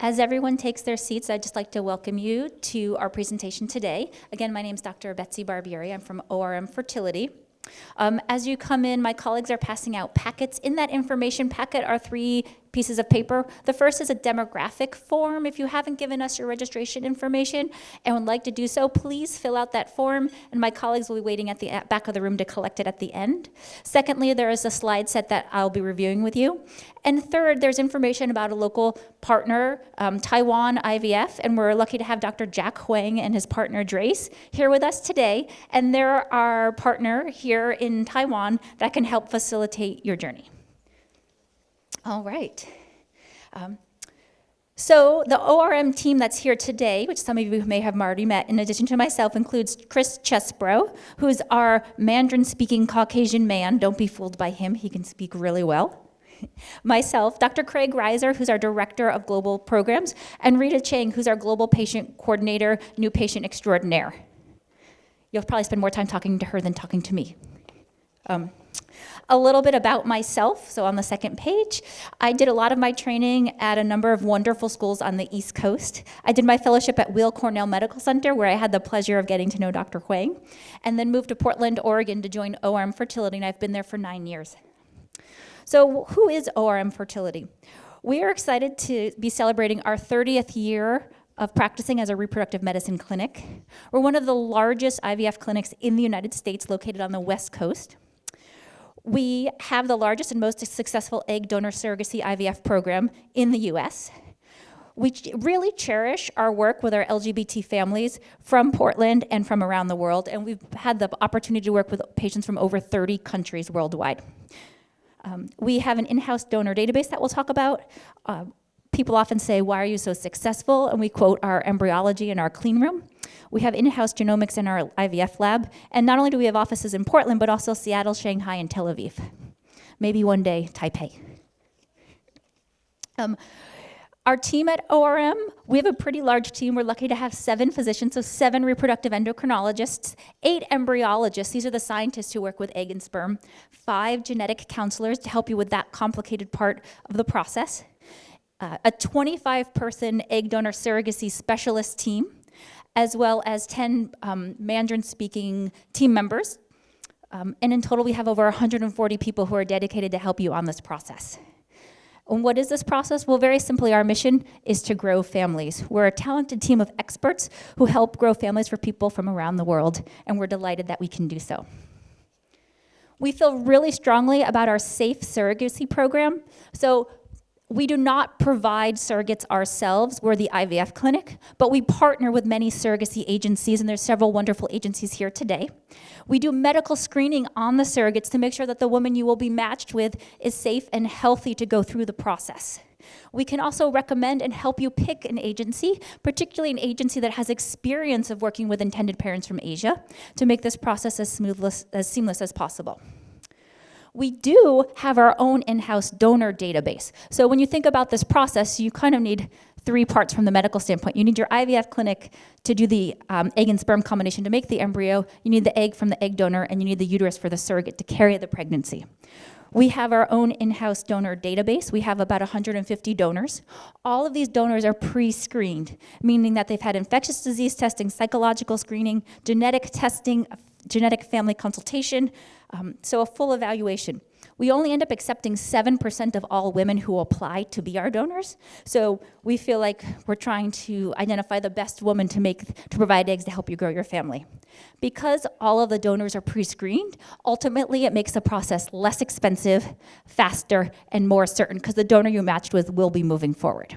As everyone takes their seats, I'd just like to welcome you to our presentation today. Again, my name is Dr. Betsy Barbieri. I'm from ORM Fertility. As you come in, my colleagues are passing out packets. In that information packet are 3 pieces of paper. The first is a demographic form. If you haven't given us your registration information and would like to do so, please fill out that form, and my colleagues will be waiting at the back of the room to collect it at the end. Secondly, there is a slide set that I'll be reviewing with you. And third, there's information about a local partner, Taiwan IVF, and we're lucky to have Dr. Jack Huang and his partner Drace here with us today, and they're our partner here in Taiwan that can help facilitate your journey. All right. So the ORM team that's here today, which some of you may have already met, in addition to myself, includes Chris Chesbro, who's our Mandarin-speaking Caucasian man. Don't be fooled by him. He can speak really well. Myself, Dr. Craig Reiser, who's our Director of Global Programs, and Rita Chang, who's our Global Patient Coordinator, New Patient Extraordinaire. You'll probably spend more time talking to her than talking to me. A little bit about myself, so on the second page, I did a lot of my training at a number of wonderful schools on the East Coast. I did my fellowship at Weill Cornell Medical Center, where I had the pleasure of getting to know Dr. Huang, and then moved to Portland, Oregon to join ORM Fertility, and I've been there for 9 years. So who is ORM Fertility? We are excited to be celebrating our 30th year of practicing as a reproductive medicine clinic. We're one of the largest IVF clinics in the United States, located on the West Coast. We have the largest and most successful egg donor surrogacy IVF program in the US. We really cherish our work with our LGBT families from Portland and from around the world, and we've had the opportunity to work with patients from over 30 countries worldwide. We have an in-house donor database that we'll talk about. People often say, why are you so successful? And we quote our embryology and our clean room. We have in-house genomics in our IVF lab. And not only do we have offices in Portland, but also Seattle, Shanghai, and Tel Aviv. Maybe one day, Taipei. Our team at ORM, we have a pretty large team. We're lucky to have 7 physicians, so 7 reproductive endocrinologists, 8 embryologists, these are the scientists who work with egg and sperm, 5 genetic counselors to help you with that complicated part of the process, a 25-person egg donor surrogacy specialist team, as well as 10 Mandarin-speaking team members. And in total, we have over 140 people who are dedicated to help you on this process. And what is this process? Well, very simply, our mission is to grow families. We're a talented team of experts who help grow families for people from around the world, and we're delighted that we can do so. We feel really strongly about our safe surrogacy program. So we do not provide surrogates ourselves. We're the IVF clinic, but we partner with many surrogacy agencies, and there's several wonderful agencies here today. We do medical screening on the surrogates to make sure that the woman you will be matched with is safe and healthy to go through the process. We can also recommend and help you pick an agency, particularly an agency that has experience of working with intended parents from Asia, to make this process as seamless as possible. We do have our own in-house donor database. So when you think about this process, you kind of need 3 parts from the medical standpoint. You need your IVF clinic to do the egg and sperm combination to make the embryo, you need the egg from the egg donor, and you need the uterus for the surrogate to carry the pregnancy. We have our own in-house donor database. We have about 150 donors. All of these donors are pre-screened, meaning that they've had infectious disease testing, psychological screening, genetic testing, genetic family consultation, so a full evaluation. We only end up accepting 7% of all women who apply to be our donors. So we feel like we're trying to identify the best woman to provide eggs to help you grow your family. Because all of the donors are pre-screened, ultimately it makes the process less expensive, faster, and more certain, because the donor you matched with will be moving forward.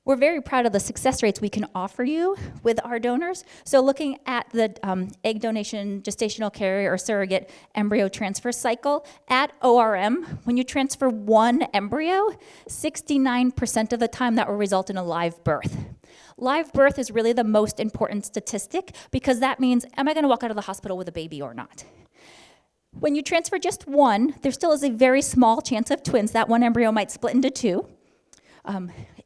We're very proud of the success rates we can offer you with our donors. So looking at the egg donation, gestational carrier, or surrogate embryo transfer cycle, at ORM, when you transfer 1 embryo, 69% of the time that will result in a live birth. Live birth is really the most important statistic, because that means, am I going to walk out of the hospital with a baby or not? When you transfer just 1, there still is a very small chance of twins. That 1 embryo might split into 2.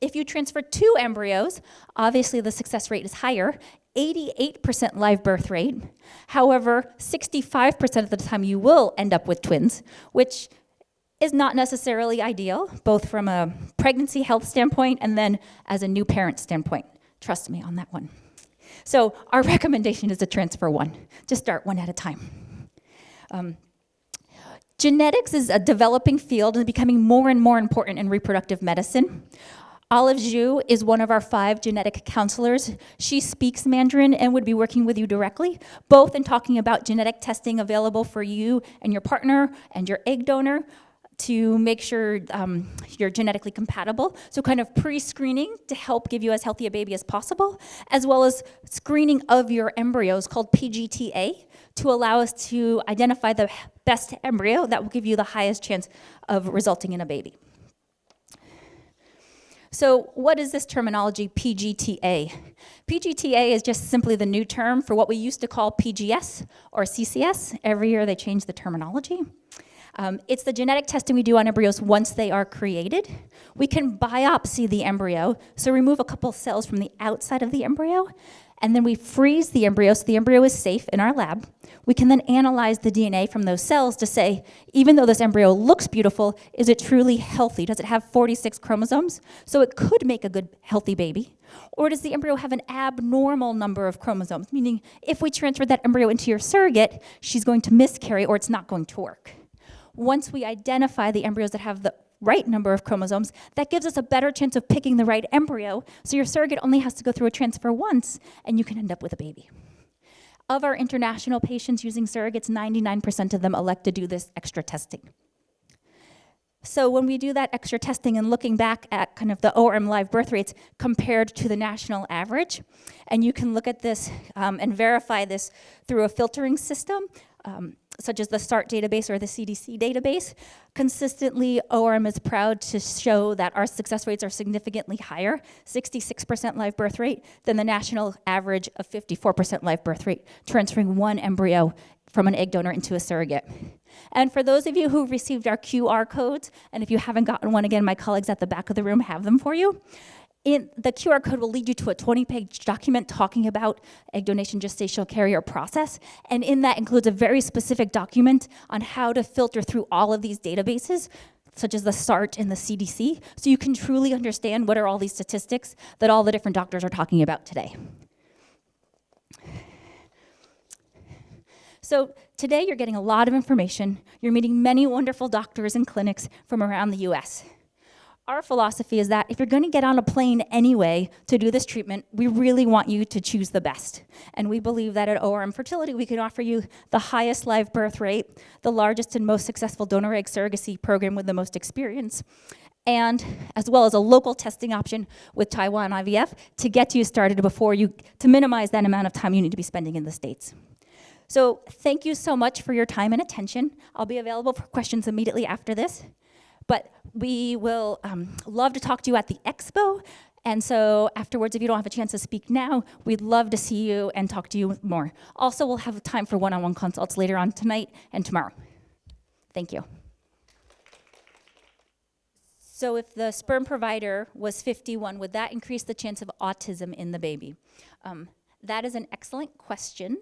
If you transfer 2 embryos, obviously the success rate is higher, 88% live birth rate. However, 65% of the time you will end up with twins, which is not necessarily ideal, both from a pregnancy health standpoint and then as a new parent standpoint. Trust me on that one. So our recommendation is to transfer one. Just start one at a time. Genetics is a developing field and becoming more and more important in reproductive medicine. Olive Zhu is one of our 5 genetic counselors. She speaks Mandarin and would be working with you directly, both in talking about genetic testing available for you and your partner and your egg donor to make sure you're genetically compatible. So kind of pre-screening to help give you as healthy a baby as possible, as well as screening of your embryos called PGTA to allow us to identify the best embryo that will give you the highest chance of resulting in a baby. So what is this terminology, PGTA? PGTA is just simply the new term for what we used to call PGS or CCS. Every year they change the terminology. It's the genetic testing we do on embryos once they are created. We can biopsy the embryo, so remove a couple cells from the outside of the embryo, and then we freeze the embryo so the embryo is safe in our lab. We can then analyze the DNA from those cells to say, even though this embryo looks beautiful, is it truly healthy? Does it have 46 chromosomes? So it could make a good, healthy baby. Or does the embryo have an abnormal number of chromosomes? Meaning, if we transfer that embryo into your surrogate, she's going to miscarry or it's not going to work. Once we identify the embryos that have the right number of chromosomes, that gives us a better chance of picking the right embryo, so your surrogate only has to go through a transfer once, and you can end up with a baby. Of our international patients using surrogates, 99% of them elect to do this extra testing. So when we do that extra testing and looking back at kind of the ORM live birth rates compared to the national average, and you can look at this and verify this through a filtering system, such as the SART database or the CDC database, consistently ORM is proud to show that our success rates are significantly higher, 66% live birth rate, than the national average of 54% live birth rate, transferring one embryo from an egg donor into a surrogate. And for those of you who received our QR codes, and if you haven't gotten one, again, my colleagues at the back of the room have them for you. The QR code will lead you to a 20-page document talking about egg donation gestational carrier process, and in that includes a very specific document on how to filter through all of these databases, such as the SART and the CDC, so you can truly understand what are all these statistics that all the different doctors are talking about today. So today you're getting a lot of information. You're meeting many wonderful doctors and clinics from around the US. Our philosophy is that if you're going to get on a plane anyway to do this treatment, we really want you to choose the best. And we believe that at ORM Fertility, we can offer you the highest live birth rate, the largest and most successful donor egg surrogacy program with the most experience, and as well as a local testing option with Taiwan IVF to get you started to minimize that amount of time you need to be spending in the States. So thank you so much for your time and attention. I'll be available for questions immediately after this. But we will love to talk to you at the expo. And so afterwards, if you don't have a chance to speak now, we'd love to see you and talk to you more. Also, we'll have time for one-on-one consults later on tonight and tomorrow. Thank you. So if the sperm provider was 51, would that increase the chance of autism in the baby? That is an excellent question,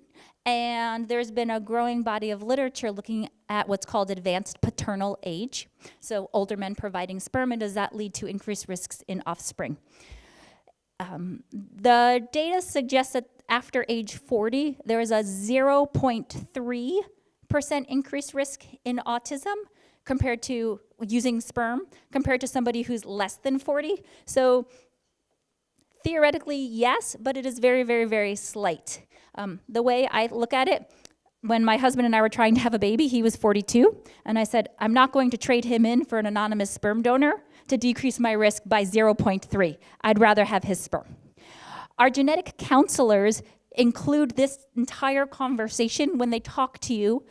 and there's been a growing body of literature looking at what's called advanced paternal age, so older men providing sperm, and does that lead to increased risks in offspring? The data suggests that after age 40, there is a 0.3% increased risk in autism compared to using sperm, compared to somebody who's less than 40. So theoretically, yes, but it is very, very, very slight. The way I look at it, when my husband and I were trying to have a baby, he was 42, and I said, I'm not going to trade him in for an anonymous sperm donor to decrease my risk by 0.3. I'd rather have his sperm. Our genetic counselors include this entire conversation when they talk to you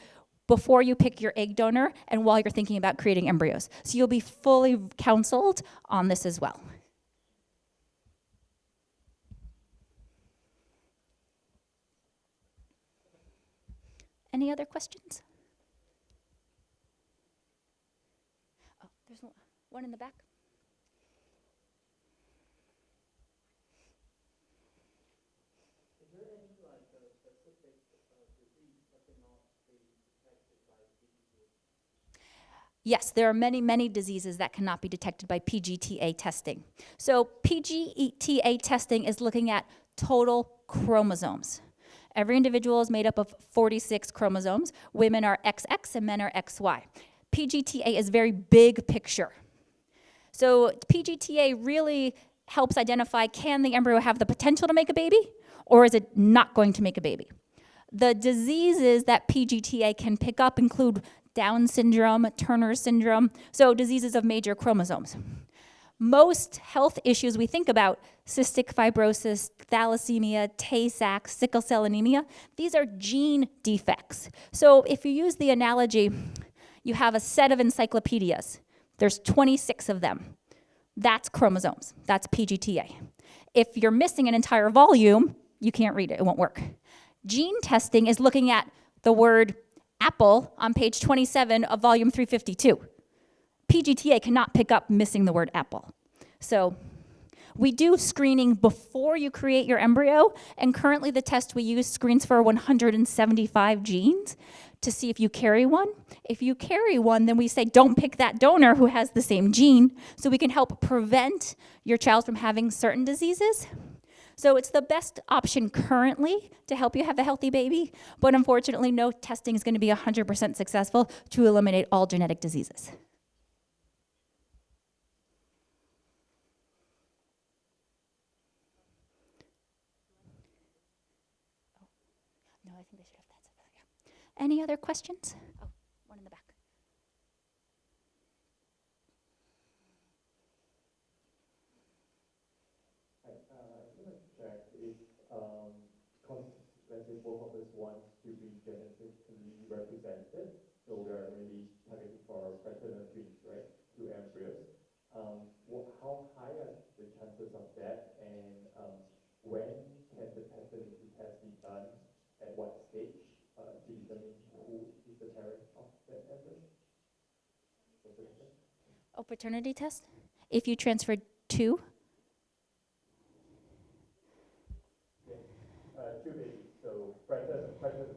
before you pick your egg donor and while you're thinking about creating embryos. So you'll be fully counseled on this as well. Any other questions? Oh, there's one in the back. Is there any specific disease that cannot be detected by PGT? Yes, there are many, many diseases that cannot be detected by PGTA testing. So PGTA testing is looking at total chromosomes. Every individual is made up of 46 chromosomes. Women are XX and men are XY. PGTA is very big picture. So PGTA really helps identify, can the embryo have the potential to make a baby, or is it not going to make a baby? The diseases that PGTA can pick up include Down syndrome, Turner syndrome, so diseases of major chromosomes. Most health issues we think about, cystic fibrosis, thalassemia, Tay-Sachs, sickle cell anemia, these are gene defects. So if you use the analogy, you have a set of encyclopedias. There's 26 of them. That's chromosomes. That's PGTA. If you're missing an entire volume, you can't read it. It won't work. Gene testing is looking at the word apple on page 27 of volume 352. PGTA cannot pick up missing the word apple. So we do screening before you create your embryo, and currently the test we use screens for 175 genes to see if you carry one. If you carry one, then we say don't pick that donor who has the same gene, so we can help prevent your child from having certain diseases. So it's the best option currently to help you have a healthy baby, but unfortunately no testing is going to be 100% successful to eliminate all genetic diseases. No, I think they should have that. Yeah. Any other questions? Oh, one in the back. Both of us want to be genetically represented, so we are really targeting for fraternal twins, right? Two embryos. How high are the chances of that, and when can the paternity test be done? At what stage to determine who is the parent of that embryo? Oh, paternity test? If you transfer two? Two babies, so fraternal twins.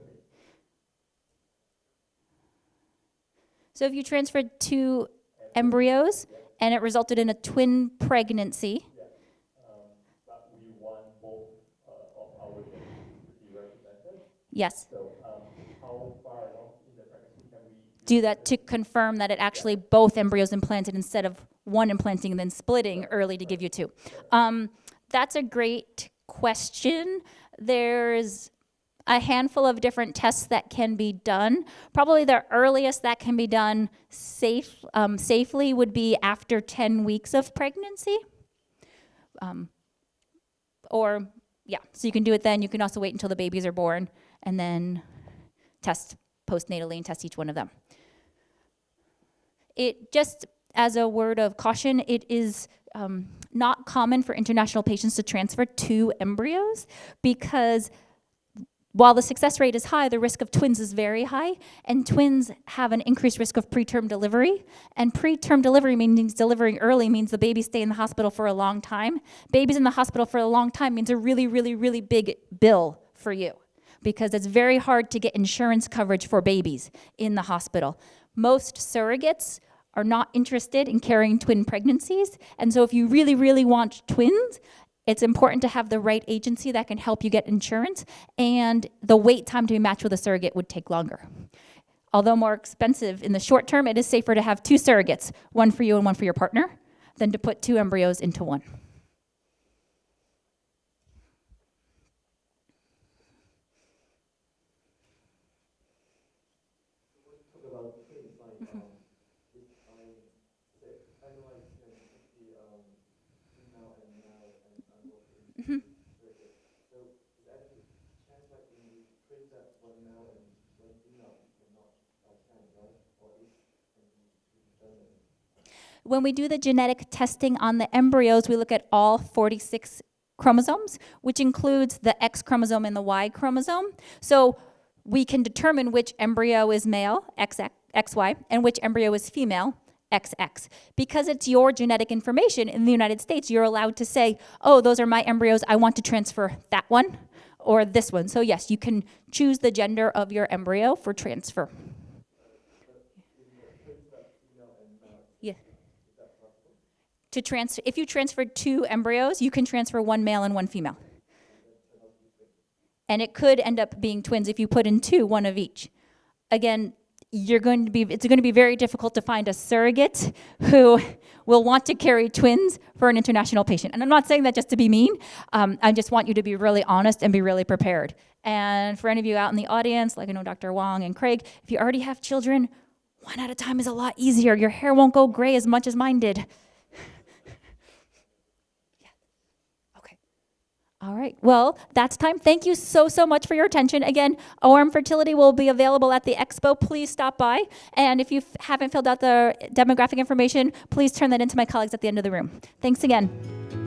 So if you transferred two embryos and it resulted in a twin pregnancy, but we want both of our genes to be represented. yes. So how far along in the pregnancy can we Do that to confirm that it actually both embryos implanted instead of one implanting and then splitting early to give you two. That's a great question. There's a handful of different tests that can be done. Probably the earliest that can be done safely would be after 10 weeks of pregnancy. So you can do it then. You can also wait until the babies are born and then test postnatally and test each one of them. It just, as a word of caution, it is not common for international patients to transfer two embryos because while the success rate is high, the risk of twins is very high, and twins have an increased risk of preterm delivery. And preterm delivery means delivering early means the babies stay in the hospital for a long time. Babies in the hospital for a long time means a really, really, really big bill for you because it's very hard to get insurance coverage for babies in the hospital. Most surrogates are not interested in carrying twin pregnancies, and so if you really, really want twins, it's important to have the right agency that can help you get insurance, and the wait time to be matched with a surrogate would take longer. Although more expensive in the short term, it is safer to have two surrogates, one for you and one for your partner, than to put two embryos into one. When we do the genetic testing on the embryos, we look at all 46 chromosomes, which includes the X chromosome and the Y chromosome. So we can determine which embryo is male, XY, and which embryo is female, XX. Because it's your genetic information in the United States, you're allowed to say, oh, those are my embryos, I want to transfer that one or this one. So yes, you can choose the gender of your embryo for transfer. if you transferred 2 embryos, you can transfer 1 male and 1 female. And it could end up being twins if you put in 2, 1 of each. Again, it's going to be very difficult to find a surrogate who will want to carry twins for an international patient. And I'm not saying that just to be mean. I just want you to be really honest and be really prepared. And for any of you out in the audience, like I know Dr. Wong and Craig, if you already have children, 1 at a time is a lot easier. Your hair won't go gray as much as mine did. All right, well, that's time. Thank you so much for your attention. Again, ORM Fertility will be available at the expo. Please stop by. And if you haven't filled out the demographic information, please turn that into my colleagues at the end of the room. Thanks again.